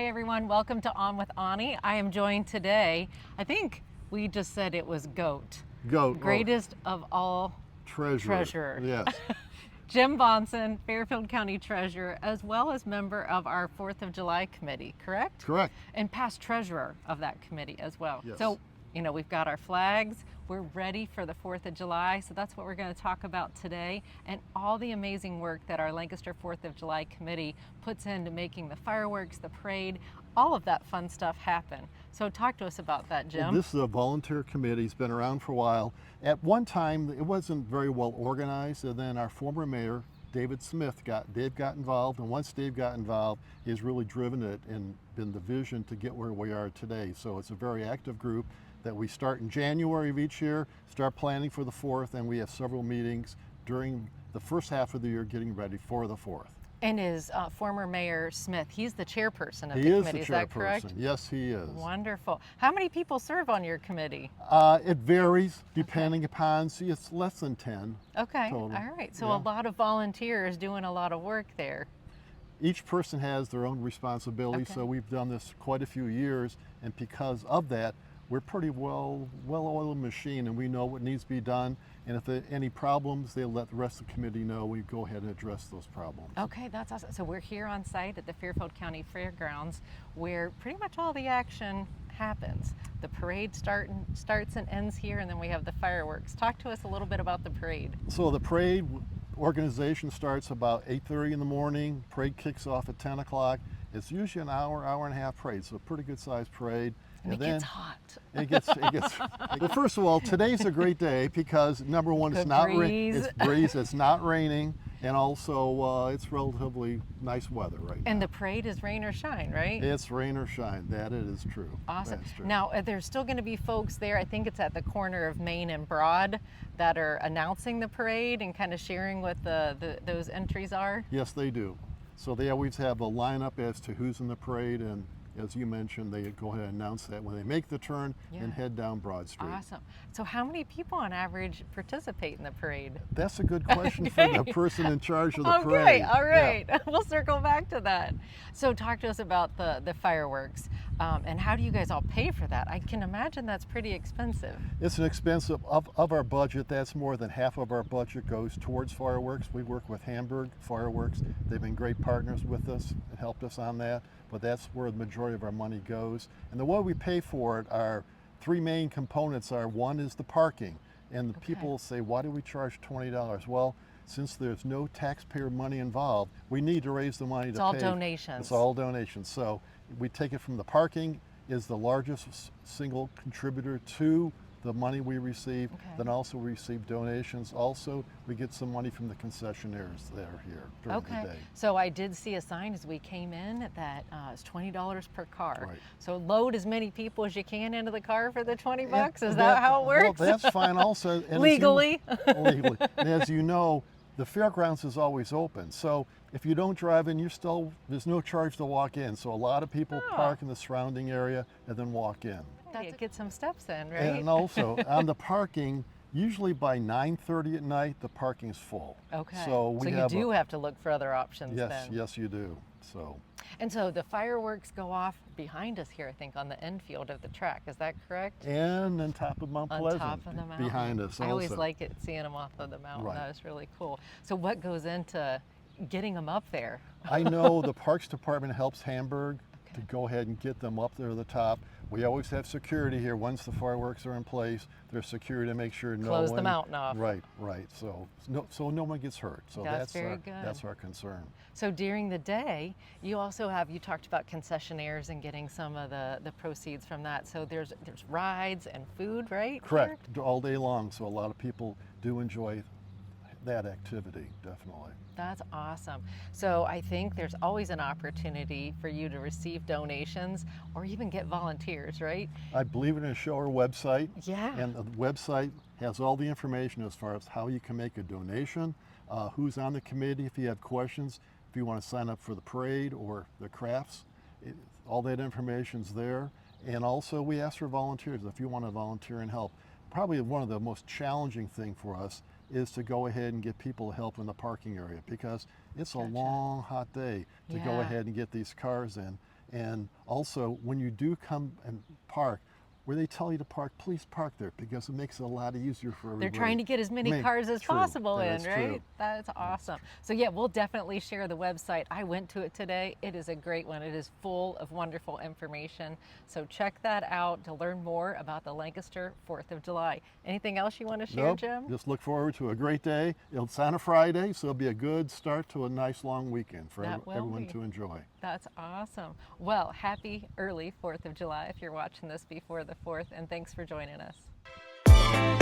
Hi everyone, welcome to On with Aunie. I am joined today, I think we just said it was GOAT. Goat. Greatest of all Treasurer. Yes. Jim Bonson, Fairfield County Treasurer, as well as member of our 4th of July committee, correct? Correct. And past treasurer of that committee as well. Yes. So, we've got our flags, we're ready for the 4th of July, so that's what we're going to talk about today, and all the amazing work that our Lancaster 4th of July committee puts into making the fireworks, the parade, all of that fun stuff happen. So talk to us about that, Jim. Well, this is a volunteer committee. It's been around for a while. At one time, it wasn't very well organized, and then our former mayor, David Smith, got involved, and once Dave got involved, he's really driven it and been the vision to get where we are today. So it's a very active group that we start in January of each year, start planning for the 4th, and we have several meetings during the first half of the year getting ready for the 4th. And is former Mayor Smith, he's the chairperson of He the is committee, the is that correct? chairperson. Yes, he is. Wonderful. How many people serve on your committee? It varies depending upon, see, it's less than 10 Okay, total. all right. So Yeah. a lot of volunteers doing a lot of work there. Each person has their own responsibility, Okay. so we've done this quite a few years, and because of that, we're pretty well-oiled machine, and we know what needs to be done, and if there are any problems, they let the rest of the committee know. We go ahead and address those problems. Okay, that's awesome. So we're here on site at the Fairfield County Fairgrounds where pretty much all the action happens. The parade starts and ends here, and then we have the fireworks. Talk to us a little bit about the parade. So the parade organization starts about 8:30 in the morning. Parade kicks off at 10 o'clock. It's usually an hour and a half parade, so a pretty good sized parade. And it then gets hot. It gets. Well, first of all, today's a great day because number one, it's The not breeze. It's breeze. It's not raining, and also it's relatively nice weather right now. And the parade is rain or shine, right? It's rain or shine. That it is true. Awesome. That's true. Now, there's still going to be folks there, I think it's at the corner of Main and Broad, that are announcing the parade and kind of sharing what those entries are. Yes, they do. So they always have a lineup as to who's in the parade, and as you mentioned, they go ahead and announce that when they make the turn and Yeah. head down Broad Street. Awesome. So how many people on average participate in the parade? That's a good question for the Okay. person in charge of the Okay, parade. all Yeah. right. We'll circle back to that. So talk to us about the fireworks and how do you guys all pay for that? I can imagine that's pretty expensive. It's an expensive, of our budget, that's more than half of our budget goes towards fireworks. We work with Hamburg Fireworks. They've been great partners with us and helped us on that, but that's where the majority of our money goes. And the way we pay for it are three main components. One is the parking, and the people say, why do we charge $20? Well, since there's no taxpayer money involved, we need to raise the money to pay. It's all donations. It's all donations. So we take it from the parking is the largest single contributor to the money we receive. Okay. Then also we receive donations. Also, we get some money from the concessionaires that are here during the day. So I did see a sign as we came in that it's $20 per car. Right. So load as many people as you can into the car for the 20 And bucks. Is that how it works? Well, that's fine also. And as Legally. legally. And as you know, the fairgrounds is always open. So if you don't drive in, there's no charge to walk in. So a lot of people park in the surrounding area and then walk in. Get some steps in, right? And also on the parking, usually by 9:30 at night, the parking's full. Okay. So we have you do have to look for other options yes, then. yes, you do. So And so the fireworks go off behind us here, I think, on the infield of the track. Is that correct? and on top of Mount On Pleasant, top of the mountain. behind us. I always also. like it seeing them off of the mountain. Right. That was really cool. So what goes into getting them up there? I know the Parks Department helps Hamburg to go ahead and get them up there to the top. We always have security here. Once the fireworks are in place, there's security to make sure Close the mountain off. Right, right. So no one gets hurt. So That's very good. That's our concern. So during the day, you also you talked about concessionaires and getting some of the proceeds from that. So there's rides and food, right? Correct. All day long. So a lot of people do enjoy that activity, definitely. That's awesome. So I think there's always an opportunity for you to receive donations or even get volunteers, right? I believe we're going to show our website. Yeah. And the website has all the information as far as how you can make a donation, who's on the committee if you have questions, if you want to sign up for the parade or the crafts. All that information's there. And also we ask for volunteers if you want to volunteer and help. Probably one of the most challenging thing for us is to go ahead and get people to help in the parking area because it's a long, hot day to go Yeah. ahead and get these cars in. And also, when you do come and park, where they tell you to park, please park there because it makes it a lot easier for everybody. They're trying to get as many cars as True. possible That's in, right? true. That's awesome. So yeah, we'll definitely share the website. I went to it today. It is a great one. It is full of wonderful information. So check that out to learn more about the Lancaster 4th of July. Anything else you want to share, Nope. Jim? Just look forward to a great day. It's on a Friday, so it'll be a good start to a nice long weekend for That will everyone be. to enjoy. That's awesome. Well, happy early 4th of July if you're watching this before the 4th, and thanks for joining us.